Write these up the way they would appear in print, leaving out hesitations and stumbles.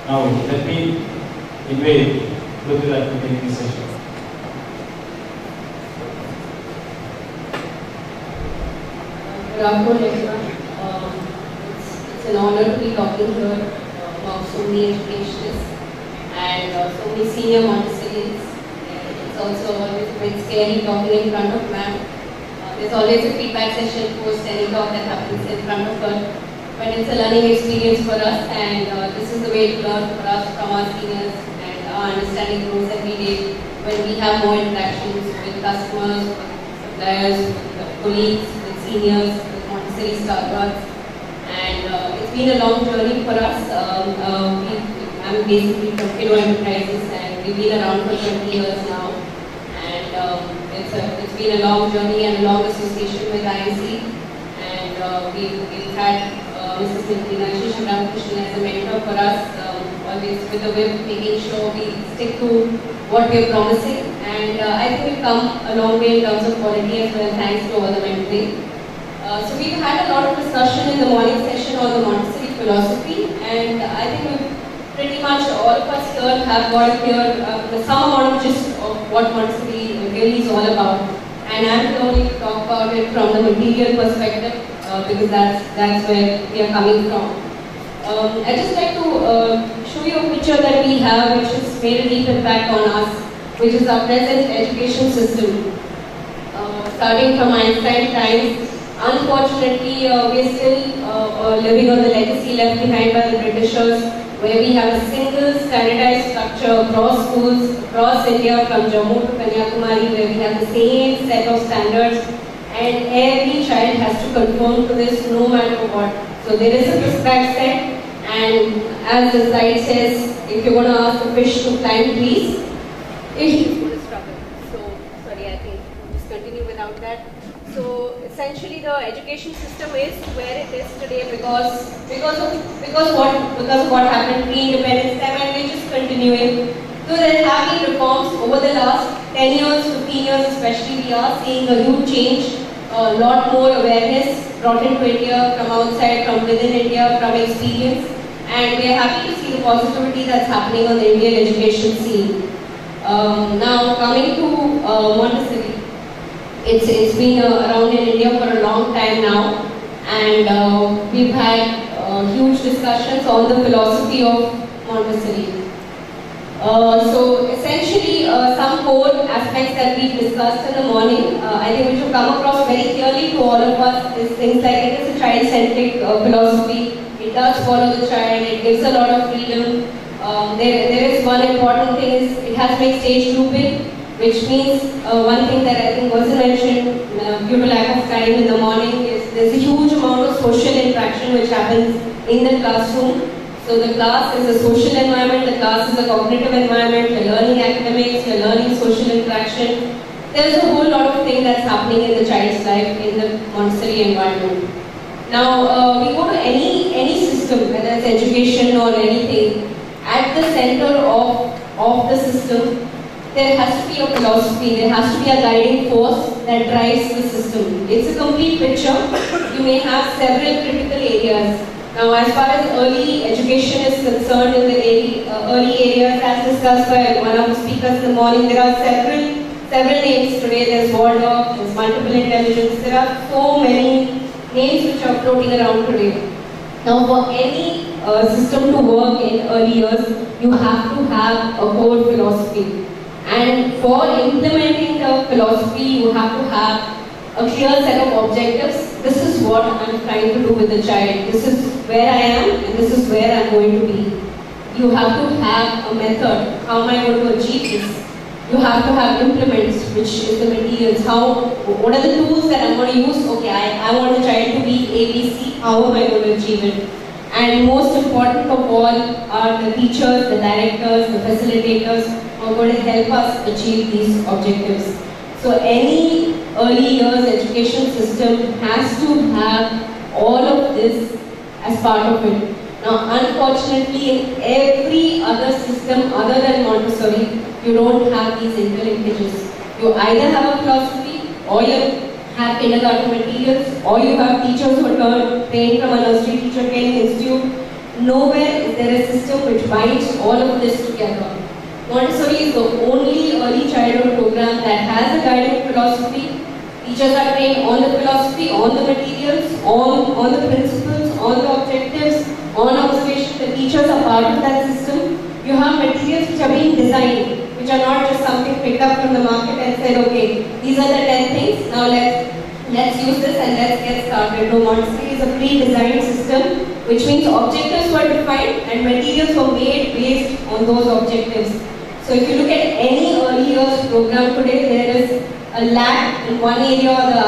Now let me invite Mridula to begin this session. Good afternoon, everyone. It's an honor to be talking here about so many educationists and so many senior Montessorians. It's also always a bit scary talking in front of ma'am. There's always a feedback session post any talk that happens in front of her. But it's a learning experience for us, and this is the way to learn for us from our seniors, and our understanding grows every day when we have more interactions with customers, with suppliers, with colleagues, with seniors, with Montessori startups. And it's been a long journey for us. I'm basically from Kiddo Enterprises, and we've been around for 20 years now. And it's been a long journey and a long association with IMC. And we've had Mrs. Mridula as a mentor for us, always with the whip, making sure we stick to what we're promising. And I think we've come a long way in terms of quality as well, thanks to all the mentoring. So we've had a lot of discussion in the morning session on the Montessori philosophy, and I think we've pretty much all of us here have got here some amount of gist of what Montessori really is all about. And I'm going to talk about it from the material perspective, because that's where we are coming from. I'd just like to show you a picture that we have which has made a deep impact on us, which is our present education system. Starting from Einstein times, unfortunately we're still living on the legacy left behind by the Britishers, where we have a single standardized structure across schools across India from Jammu to Kanyakumari, where we have the same set of standards. And every child has to conform to this no matter what. So there is a prescribed set, and as the slide says, if you're going to ask a fish to climb trees, he's going to struggle. So, sorry, I think we'll just continue without that. So essentially the education system is where it is today because of what happened pre-independence time, and we're just continuing. So there have been reforms over the last 10 years, 15 years especially. We are seeing a huge change, a lot more awareness brought into India from outside, from within India, from experience. And we are happy to see the positivity that's happening on the Indian education scene. Now coming to Montessori. It's been around in India for a long time now, and we've had huge discussions on the philosophy of Montessori. So essentially some core aspects that we've discussed in the morning, I think which will come across very clearly to all of us, is things like it is a child-centric philosophy. It does follow the child, it gives a lot of freedom. There is one important thing, is it has mixed age grouping, which means one thing that I think wasn't mentioned due to lack of time in the morning is there's a huge amount of social interaction which happens in the classroom. So the class is a social environment, the class is a cognitive environment, you're learning academics, you're learning social interaction. There's a whole lot of things that's happening in the child's life in the Montessori environment. Now we go to any system, whether it's education or anything, at the center of the system, there has to be a philosophy, there has to be a guiding force that drives the system. It's a complete picture. You may have several critical areas. Now, as far as early education is concerned, in the early areas, as discussed by one of the speakers in the morning, there are several names today. There's Waldorf, there's multiple intelligence. There are so many names which are floating around today. Now, for any system to work in early years, you have to have a core philosophy. And for implementing the philosophy, you have to have a clear set of objectives. This is what I'm trying to do with the child. This is where I am, and this is where I'm going to be. You have to have a method. How am I going to achieve this? You have to have implements, which is the materials. What are the tools that I'm going to use? Okay, I want the child to be ABC. How am I going to achieve it? And most important of all are the teachers, the directors, the facilitators who are going to help us achieve these objectives. So any early years education system has to have all of this as part of it. Now, unfortunately, in every other system other than Montessori, you don't have these interlinkages. You either have a philosophy, or you have kindergarten materials, or you have teachers who are trained from a nursery teacher training institute. nowhere is there a system which binds all of this together. Montessori is the only early childhood program that has a guiding philosophy. Teachers are trained on the philosophy, on the materials, on the principles, on the objectives, on observation. The teachers are part of that system. You have materials which are being designed, which are not just something picked up from the market and said, okay, these are the 10 things, now let's use this and let's get started. No, Montessori is a pre-designed system, which means objectives were defined and materials were made based on those objectives. So if you look at any early years program today, there is a lack in one area or the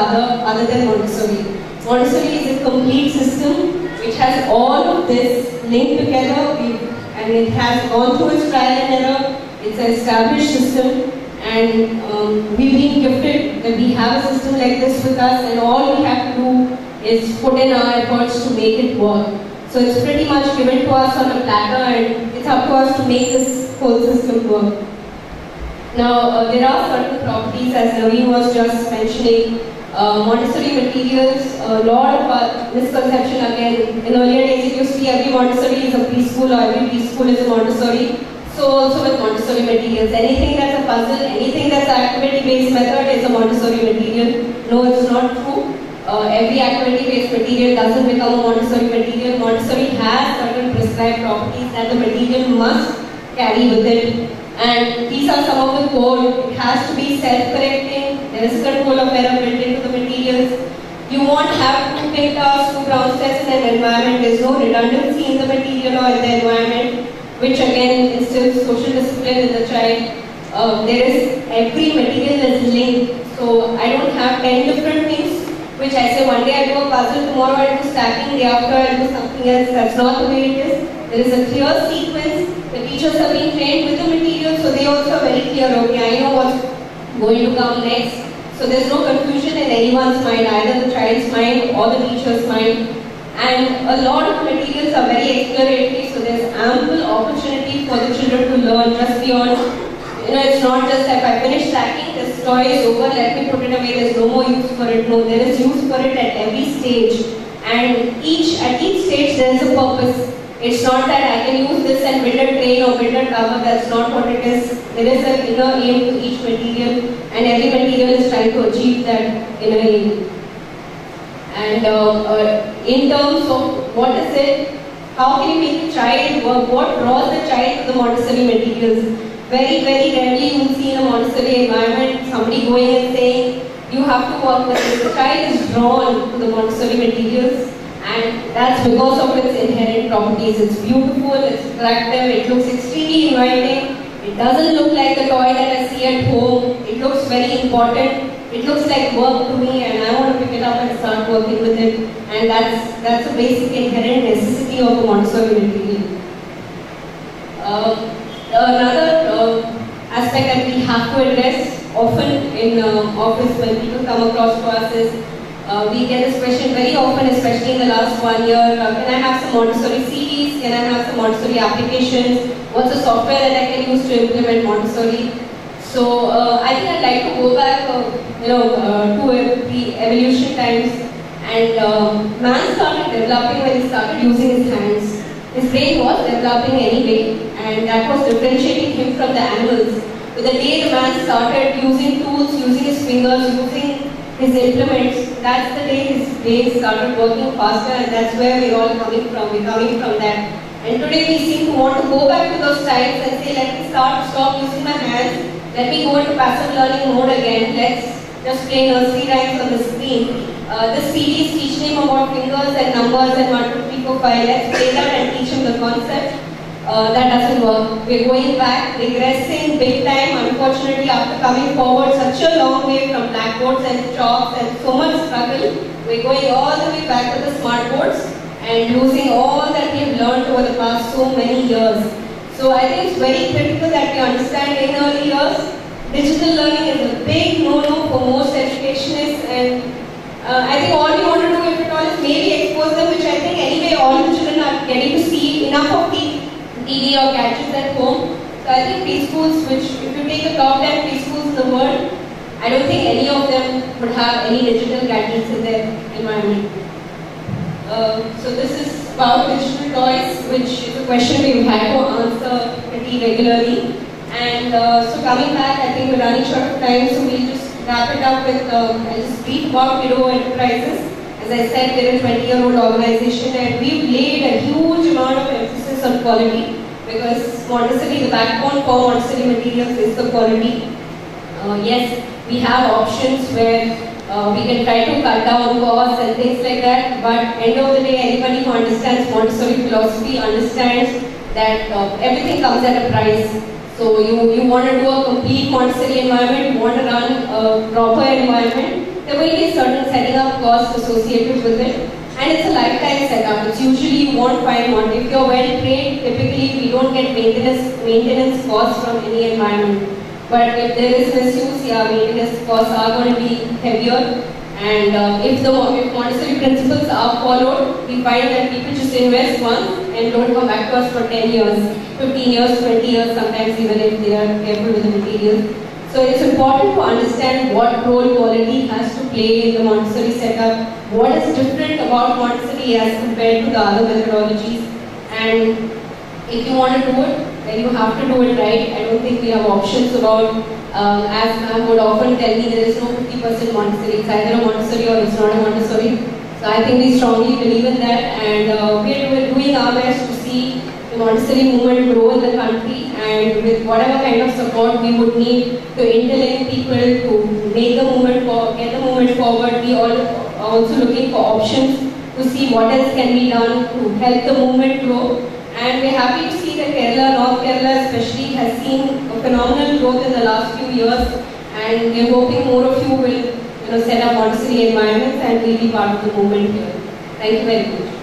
other than Montessori. Montessori is a complete system which has all of this linked together, and it has gone through its trial and error. It's an established system, and we've been gifted that we have a system like this with us, and all we have to do is put in our efforts to make it work. So it's pretty much given to us on a platter, and it's up to us to make this whole system work. Now, there are certain properties, as Naveen was just mentioning. Montessori materials, a lot of misconception again. In earlier days, it used to be every Montessori is a preschool or every preschool is a Montessori. So also with Montessori materials, anything that's a puzzle, anything that's an activity-based method is a Montessori material. No, it's not true. Every activity-based material doesn't become a Montessori material. Montessori has certain prescribed properties that the material must carry with it. And these are some of the code. It has to be self-correcting. There is control of error built into the materials. You won't have to pick tasks, do ground stress in an environment. There's no redundancy in the material or in the environment, which again instills social discipline in the child. There is every material is linked. So I don't have 10 different things, which I say one day I do a puzzle, tomorrow I do stacking, day after I do something else. That's not the way it is. There is a clear sequence. The teachers are being trained with the material, so they also are very clear, okay, I know what's going to come next. So there's no confusion in anyone's mind, either the child's mind or the teacher's mind. And a lot of the materials are very exploratory, so there's ample opportunity for the children to learn just beyond, it's not just that if I finish stacking, this toy is over, let me put it away, there's no more use for it. No, there is use for it at every stage. And at each stage there is a purpose. It's not that I can use this and build a train or build a tower, that's not what it is. There is an inner aim to each material, and every material is trying to achieve that inner aim. And in terms of what is it, how can you make the child work, what draws the child to the Montessori materials? Very, very rarely you will see in a Montessori environment somebody going and saying, you have to work with this. The child is drawn to the Montessori materials. And that's because of its inherent properties. It's beautiful, it's attractive, it looks extremely inviting. It doesn't look like the toy that I see at home. It looks very important. It looks like work to me, and I want to pick it up and start working with it. And that's a basic inherent necessity of a Montessori material. Another aspect that we have to address often in office when people come across to us is we get this question very often, especially in the last 1 year, can I have some Montessori CDs, can I have some Montessori applications, what's the software that I can use to implement Montessori? So I think I'd like to go back to the evolution times, and man started developing when he started using his hands. His brain was developing anyway, and that was differentiating him from the animals. But the day the man started using tools, using his fingers, using his implements, that's the day his brain started working faster, and that's where we're all coming from. We're coming from that. And today we seem to want to go back to those times and say, let me stop using my hands, let me go into passive learning mode again, let's just play nursery rhymes on the screen. The CDs teach him about fingers and numbers and 1, 2, 3, 4, 5. Let's play that and teach him the concept. That doesn't work. We're going back, regressing big time. Unfortunately, after coming forward such a long way from blackboards and chalks and so much struggle, we're going all the way back to the smart boards and losing all that we've learned over the past so many years. So I think it's very critical that we understand in early years, digital learning is a big no-no for most educationists, and I think all we want to do, if at all, is maybe expose them, which I think anyway all the children are getting to see enough of TV or gadgets at home. So I think preschools, which if you take the top 10 preschools in the world, I don't think any of them would have any digital gadgets in their environment. So this is about digital toys, which is a question we've had to answer pretty regularly. And so coming back, I think we're running short of time, so we'll just wrap it up with I'll just brief about Widow Enterprises. As I said, we're a 20-year-old organization, and we've laid a huge amount of emphasis on quality, because Montessori, the backbone for Montessori materials is the quality. Yes, we have options where we can try to cut down costs and things like that, but end of the day, anybody who understands Montessori philosophy understands that everything comes at a price. So you want to do a complete Montessori environment, you want to run a proper environment, there will be certain setting up costs associated with it. And it's a lifetime setup. It's usually you won't find one. If you're well trained, typically we don't get maintenance costs from any environment. But if there is misuse, yeah, maintenance costs are going to be heavier. And if Montessori principles are followed, we find that people just invest once and don't come back to us for 10 years, 15 years, 20 years, sometimes even if they are careful with the materials. So it's important to understand what role quality has to play in the Montessori setup, what is different about Montessori as compared to the other methodologies, and if you want to do it, then you have to do it right. I don't think we have options about, as ma'am would often tell me, there is no 50% Montessori, it's either a Montessori or it's not a Montessori. So I think we strongly believe in that, and we are doing our best to see the Montessori movement grow in the country, and with whatever kind of support we would need to interlink people to make the movement get the movement forward. We are also looking for options to see what else can be done to help the movement grow. And we're happy to see that Kerala, North Kerala especially, has seen a phenomenal growth in the last few years, and we're hoping more of you will set up Montessori environments and will be part of the movement here. Thank you very much.